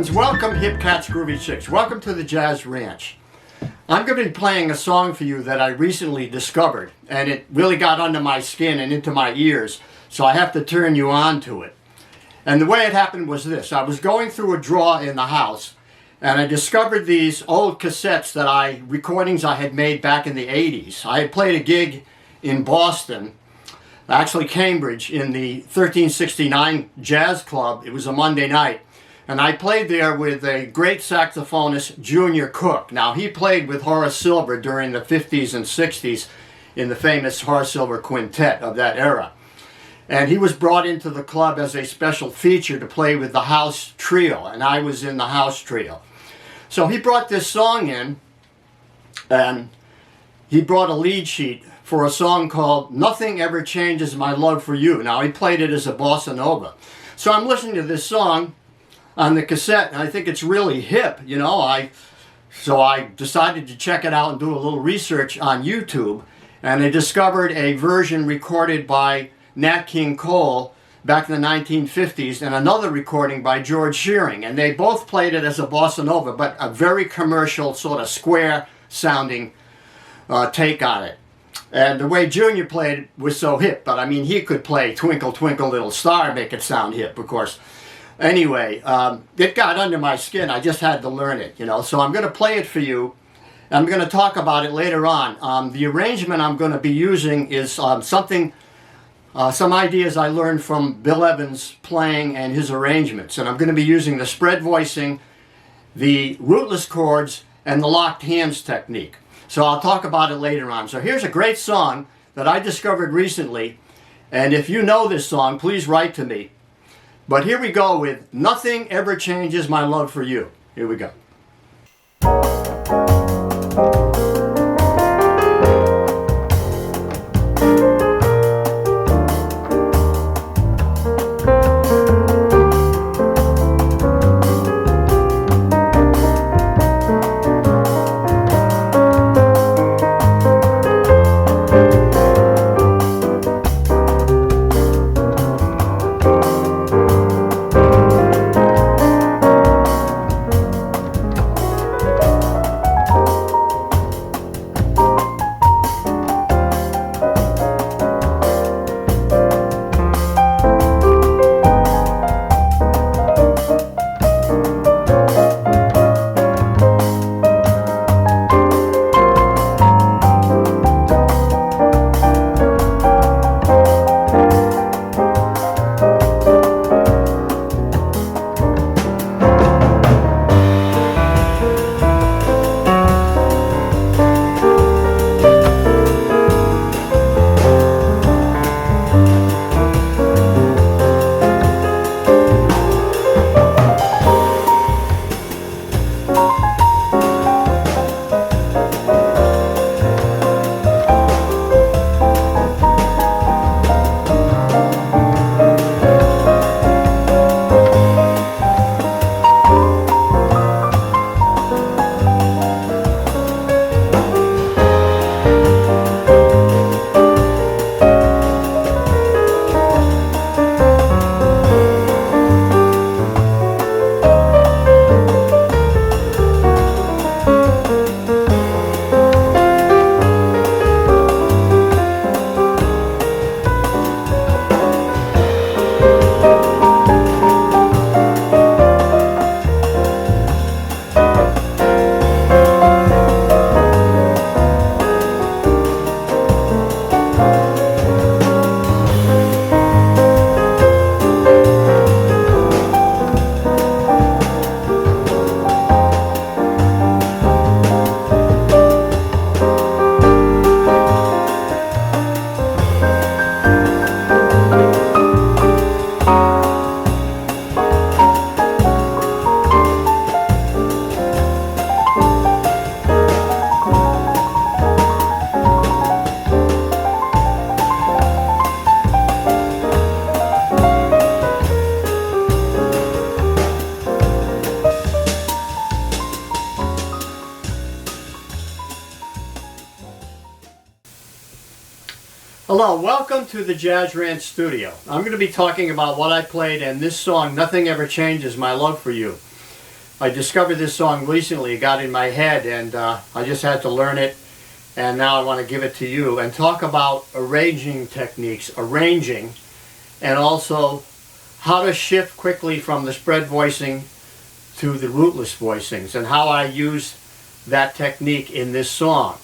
ones, welcome hip cats, groovy chicks. Welcome to the Jazz Ranch. I'm going to be playing a song for you that I recently discovered, and it really got under my skin and into my ears, so I have to turn you on to it. And the way it happened was this. I was going through a drawer in the house, and I discovered these old cassettes recordings I had made back in the 80s. I had played a gig in Boston, actually Cambridge, in the 1369 Jazz Club. It was a Monday night. And I played there with a great saxophonist, Junior Cook. Now, he played with Horace Silver during the 50s and 60s in the famous Horace Silver Quintet of that era. And he was brought into the club as a special feature to play with the house trio, and I was in the house trio. So he brought this song in, and he brought a lead sheet for a song called Nothing Ever Changes My Love for You. Now, he played it as a bossa nova. So I'm listening to this song on the cassette, and I think it's really hip, you know. So I decided to check it out and do a little research on YouTube, and I discovered a version recorded by Nat King Cole back in the 1950s and another recording by George Shearing, and they both played it as a bossa nova, but a very commercial, sort of square sounding take on it. And the way Junior played it was so hip, but I mean, he could play Twinkle Twinkle Little Star, make it sound hip, of course. Anyway, it got under my skin. I just had to learn it, you know. So I'm going to play it for you. I'm going to talk about it later on. The arrangement I'm going to be using is some ideas I learned from Bill Evans' playing and his arrangements. And I'm going to be using the spread voicing, the rootless chords, and the locked hands technique. So I'll talk about it later on. So here's a great song that I discovered recently. And if you know this song, please write to me. But here we go with Nothing Ever Changes My Love for You. Here we go. Hello, welcome to the Jazz Ranch studio. I'm going to be talking about what I played in this song, Nothing Ever Changes My Love for You. I discovered this song recently. It got in my head, and I just had to learn it, and now I want to give it to you and talk about arranging techniques, and also how to shift quickly from the spread voicing to the rootless voicings, and how I use that technique in this song.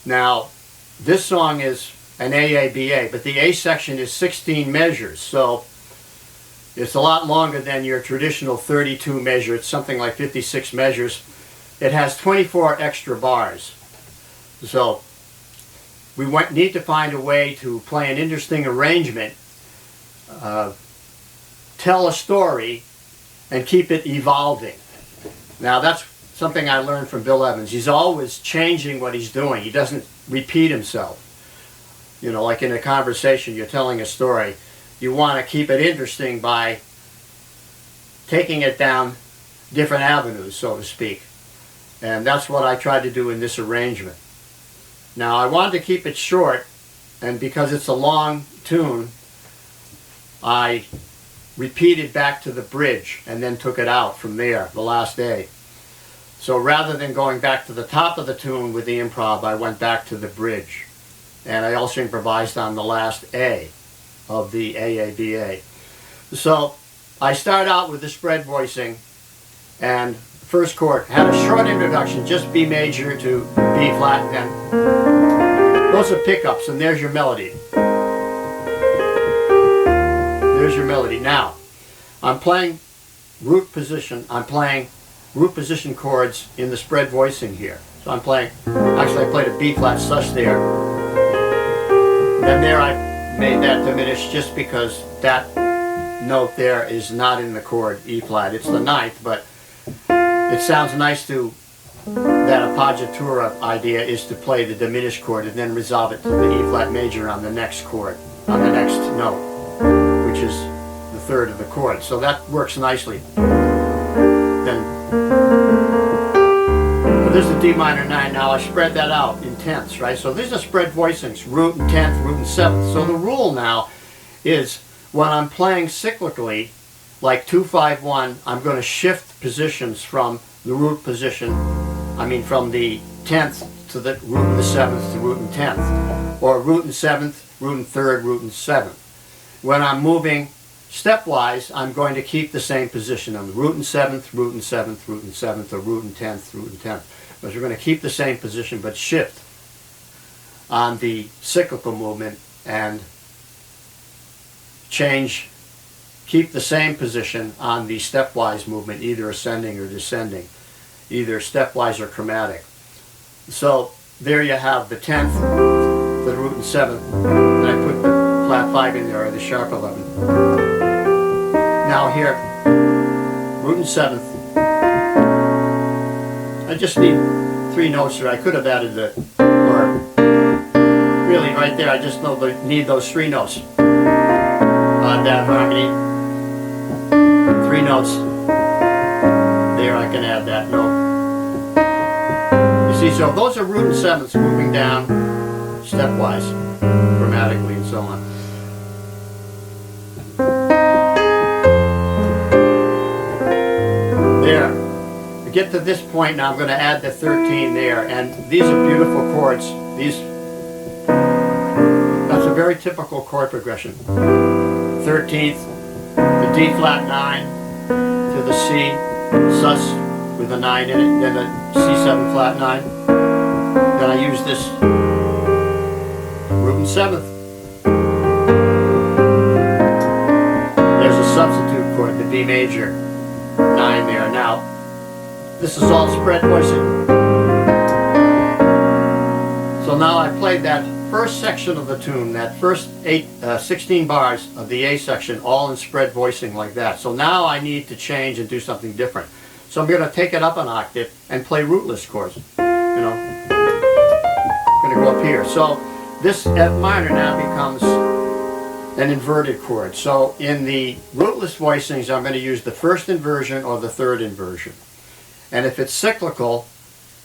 Now, this song is an AABA, but the A section is 16 measures, so it's a lot longer than your traditional 32 measure. It's something like 56 measures. It has 24 extra bars. So we need to find a way to play an interesting arrangement, tell a story, and keep it evolving. Now that's something I learned from Bill Evans. He's always changing what he's doing. He doesn't repeat himself. You know, like in a conversation, you're telling a story. You want to keep it interesting by taking it down different avenues, so to speak. And that's what I tried to do in this arrangement. Now, I wanted to keep it short, and because it's a long tune, I repeated back to the bridge and then took it out from there, the last A. So rather than going back to the top of the tune with the improv, I went back to the bridge. And I also improvised on the last A of the AABA. So I start out with the spread voicing, and first chord had a short introduction, just B major to B flat, and then those are pickups, and there's your melody. There's your melody. Now, I'm playing root position. I'm playing root position chords in the spread voicing here. So I'm playing, actually I played a B flat sus there. Then there I made that diminish just because that note there is not in the chord E flat. It's the ninth, but it sounds nice to, that appoggiatura idea is to play the diminished chord and then resolve it to the E flat major on the next chord, on the next note, which is the third of the chord. So that works nicely. Then there's the D minor 9. Now I spread that out in tenths, right? So these are spread voicings, root and tenth, root and seventh. So the rule now is when I'm playing cyclically, like 2-5-1, I'm going to shift positions from the root position, from the 10th to the root and the 7th to root and 10th, or root and 7th, root and 3rd, root and 7th. When I'm moving stepwise, I'm going to keep the same position on the root and 7th, root and 7th, root and 7th, or root and 10th, root and 10th. Because we're going to keep the same position but shift on the cyclical movement and change, keep the same position on the stepwise movement, either ascending or descending, either stepwise or chromatic. So there you have the 10th, the root and 7th, and I put the flat 5 in there, or the sharp 11. Now here, root and 7th, I just need 3 notes here. I could have added the, or really right there, I just need those 3 notes on that harmony. 3 notes. There, I can add that note. You see, so those are root and 7ths moving down stepwise, chromatically, and so on. There. To get to this point now, I'm going to add the 13 there, and these are beautiful chords. That's a very typical chord progression. 13th, the D flat 9 to the C sus with a 9 in it, then the C7 flat 9. Then I use this root and 7th. There's a substitute chord, the B major 9 there. Now, this is all spread voicing. So now I played that first section of the tune, that first 16 bars of the A section, all in spread voicing like that. So now I need to change and do something different. So I'm going to take it up an octave and play rootless chords. I'm going to go up here. So this F minor now becomes an inverted chord. So in the rootless voicings, I'm going to use the first inversion or the third inversion. And if it's cyclical,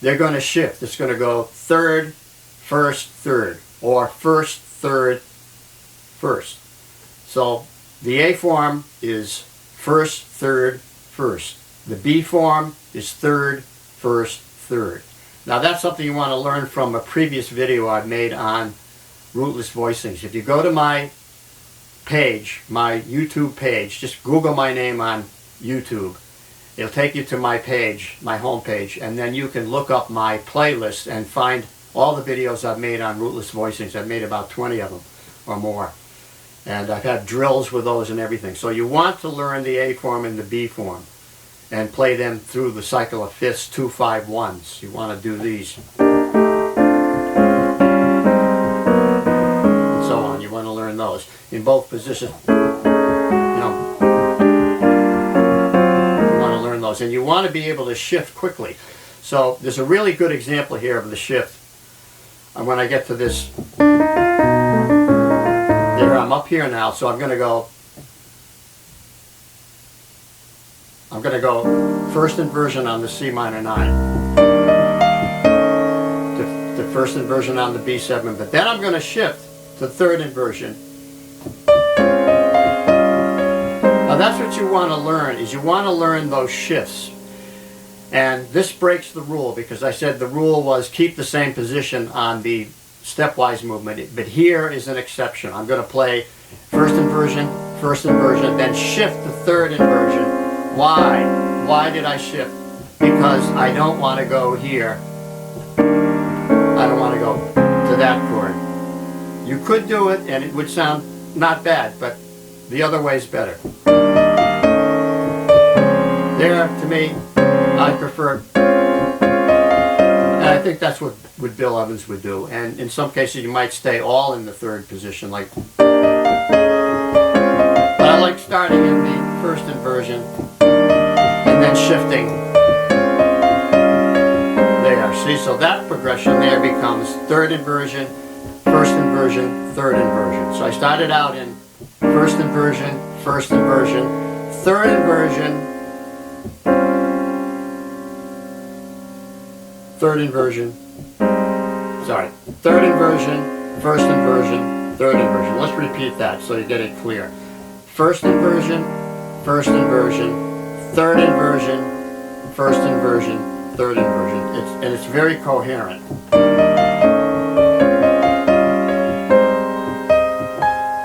they're going to shift. It's going to go third, first, third, or first, third, first. So the A form is first, third, first. The B form is third, first, third. Now that's something you want to learn from a previous video I've made on Rootless Voicings. If you go to my page, my YouTube page, just Google my name on YouTube. It'll take you to my page, my home page, and then you can look up my playlist and find all the videos I've made on Rootless Voicings. I've made about 20 of them or more. And I've had drills with those and everything. So you want to learn the A form and the B form and play them through the cycle of fifths, 2, 5, 1s. You want to do these. And so on. You want to learn those in both positions. And you want to be able to shift quickly. So there's a really good example here of the shift. And when I get to this, there I'm up here now, so I'm going to go first inversion on the C minor 9, the first inversion on the B7, but then I'm going to shift to third inversion. Now that's what you want to learn, is you want to learn those shifts. And this breaks the rule, because I said the rule was keep the same position on the stepwise movement, but here is an exception. I'm going to play first inversion, then shift to third inversion. Why? Why did I shift? Because I don't want to go here. I don't want to go to that chord. You could do it and it would sound not bad, but the other way is better. There, to me, I prefer, and I think that's what Bill Evans would do. And in some cases you might stay all in the third position, like. But I like starting in the first inversion and then shifting there. See, so that progression there becomes third inversion, first inversion, third inversion. So I started out in first inversion, third inversion, third inversion, first inversion, third inversion. Let's repeat that so you get it clear. First inversion, third inversion, first inversion, third inversion. And it's very coherent.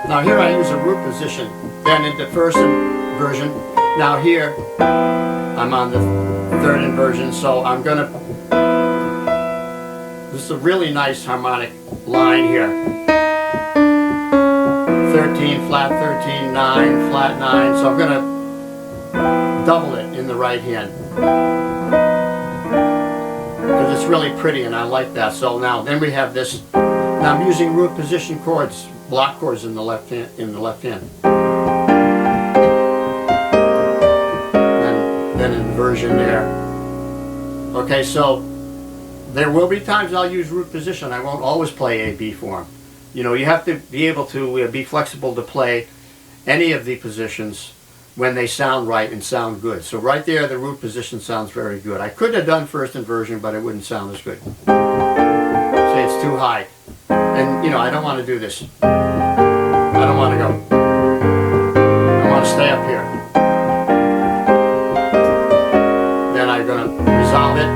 Now here I use a root position, then into first inversion. Now here I'm on the third inversion, so I'm going to. This is a really nice harmonic line here. 13, flat 13, 9, flat 9. So I'm going to double it in the right hand. Because it's really pretty and I like that. So now, then we have this. Now I'm using root position chords, block chords in the left hand. Then inversion there. Okay, so there will be times I'll use root position. I won't always play a B form. You know, you have to be able to be flexible to play any of the positions when they sound right and sound good. So right there, the root position sounds very good. I could have done first inversion, but it wouldn't sound as good. Say it's too high. And, you know, I don't want to do this. I don't want to go. I want to stay up here. Then I'm going to resolve it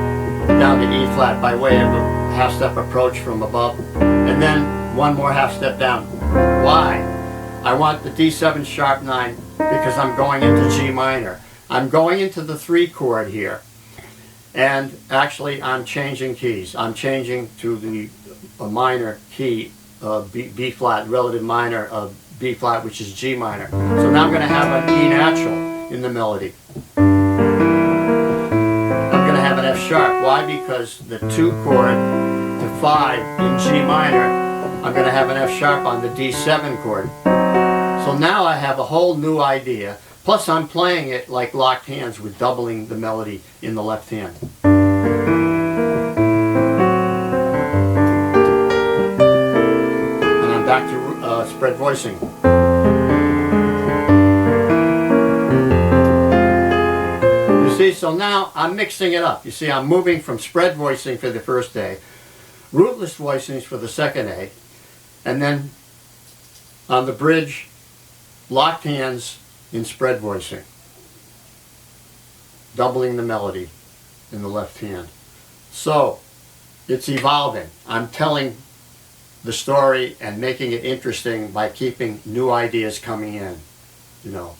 down to E flat by way of a half step approach from above, and then one more half step down. Why? I want the D7 sharp 9 because I'm going into G minor. I'm going into the 3 chord here, and actually I'm changing keys. I'm changing to the minor key of B flat, relative minor of B flat, which is G minor. So now I'm going to have an E natural in the melody. Have an F sharp. Why? Because the 2 chord to 5 in G minor, I'm going to have an F sharp on the D7 chord. So now I have a whole new idea. Plus I'm playing it like locked hands with doubling the melody in the left hand. And I'm back to spread voicing. See, so now I'm mixing it up. You see, I'm moving from spread voicing for the first day, rootless voicings for the second day, and then on the bridge, locked hands in spread voicing. doubling the melody in the left hand. So it's evolving. I'm telling the story and making it interesting by keeping new ideas coming in, you know,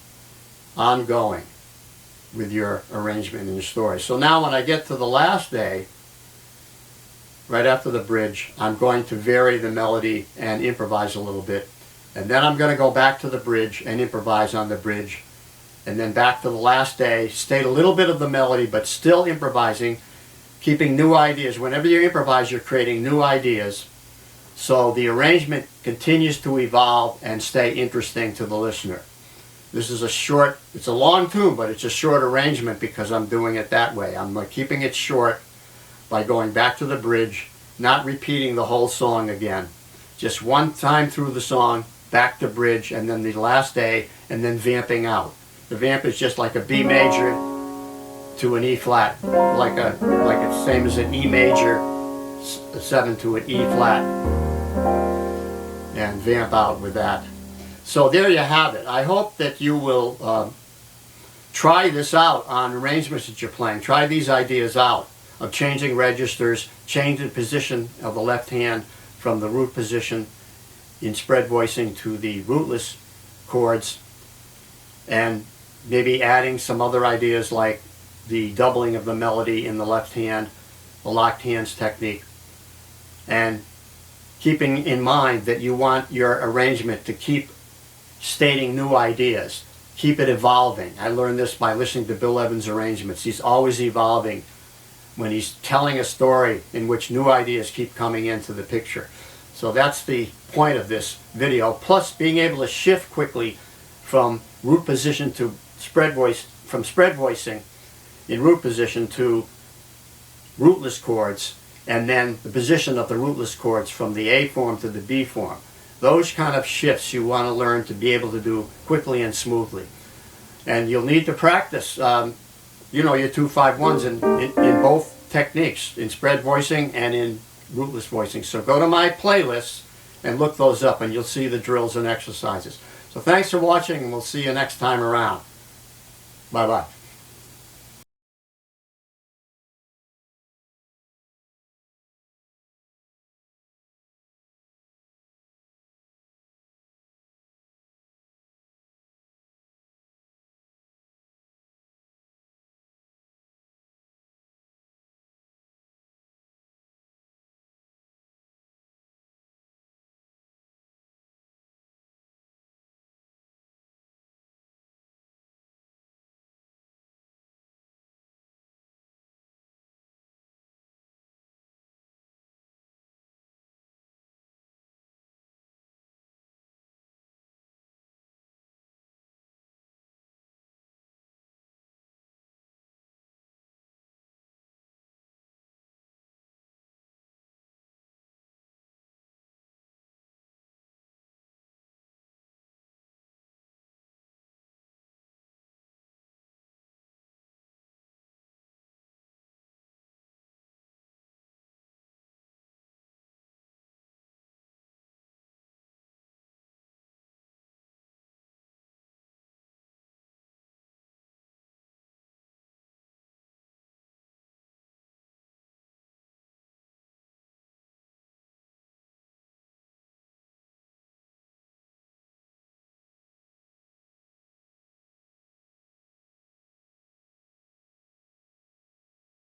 ongoing with your arrangement and your story. So now when I get to the last day, right after the bridge, I'm going to vary the melody and improvise a little bit. And then I'm going to go back to the bridge and improvise on the bridge. And then back to the last day, state a little bit of the melody, but still improvising, keeping new ideas. Whenever you improvise, you're creating new ideas. So the arrangement continues to evolve and stay interesting to the listener. This is a short, it's a long tune, but it's a short arrangement because I'm doing it that way. I'm keeping it short by going back to the bridge, not repeating the whole song again. Just one time through the song, back to bridge, and then the last day, and then vamping out. The vamp is just like a B major to an E flat, like it's same as an E major 7 to an E flat, and vamp out with that. So there you have it. I hope that you will try this out on arrangements that you're playing. Try these ideas out of changing registers, changing the position of the left hand from the root position in spread voicing to the rootless chords, and maybe adding some other ideas like the doubling of the melody in the left hand, the locked hands technique, and keeping in mind that you want your arrangement to keep stating new ideas, keep it evolving. I learned this by listening to Bill Evans' arrangements. He's always evolving when he's telling a story in which new ideas keep coming into the picture. So that's the point of this video, plus being able to shift quickly from root position to spread voicing in root position to rootless chords, and then the position of the rootless chords from the A form to the B form. Those kind of shifts you want to learn to be able to do quickly and smoothly. And you'll need to practice, you know, your 2-5-1s in both techniques, in spread voicing and in rootless voicing. So go to my playlists and look those up, and you'll see the drills and exercises. So thanks for watching, and we'll see you next time around. Bye-bye.